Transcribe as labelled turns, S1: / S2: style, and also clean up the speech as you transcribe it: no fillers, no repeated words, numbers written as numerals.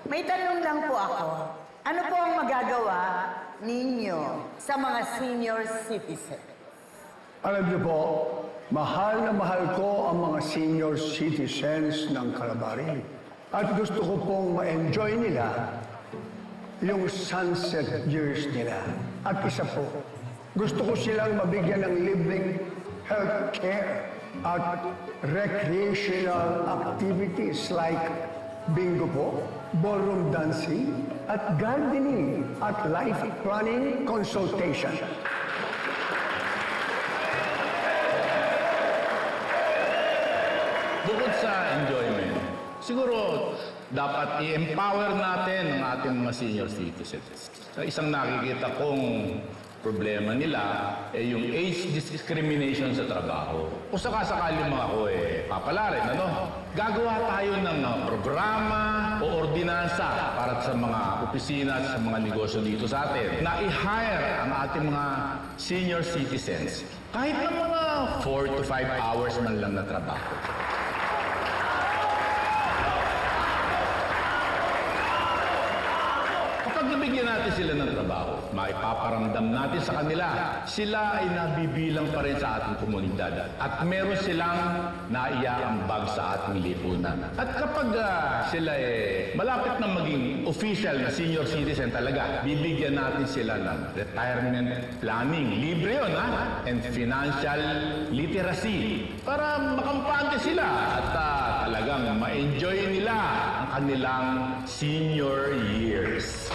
S1: May tanong lang po ako. Ano po ang magagawa ninyo sa mga senior citizen?
S2: Alam niyo po, mahal na mahal ko ang mga senior citizens ng Calabari. At gusto ko pong ma-enjoy nila yung sunset years nila. At isa po, gusto ko silang mabigyan ng libreng health care at recreational activities like bingo po, ballroom dancing, at gardening at life planning consultation.
S3: Bukod sa enjoyment, siguro dapat i-empower natin ang ating mga senior citizens. Sa isang nakikita kong problema nila ay yung age discrimination sa trabaho. Kung sakasakali mga ako papalarin, gagawa tayo ng programa o ordinansa para sa mga opisina at sa mga negosyo dito sa atin na i-hire ang ating mga senior citizens kahit na mga 4 to 5 hours man lang na trabaho. Kapag nabigyan natin sila ng trabaho, maipaparamdam natin sa kanila, sila ay nabibilang pa rin sa ating komunidad at meron silang naiaambag sa ating lipunan. At kapag sila malapit na maging official na senior citizen talaga, bibigyan natin sila ng retirement planning. Libre yun, and financial literacy para makampante sila at talagang ma-enjoy nila ang kanilang senior years.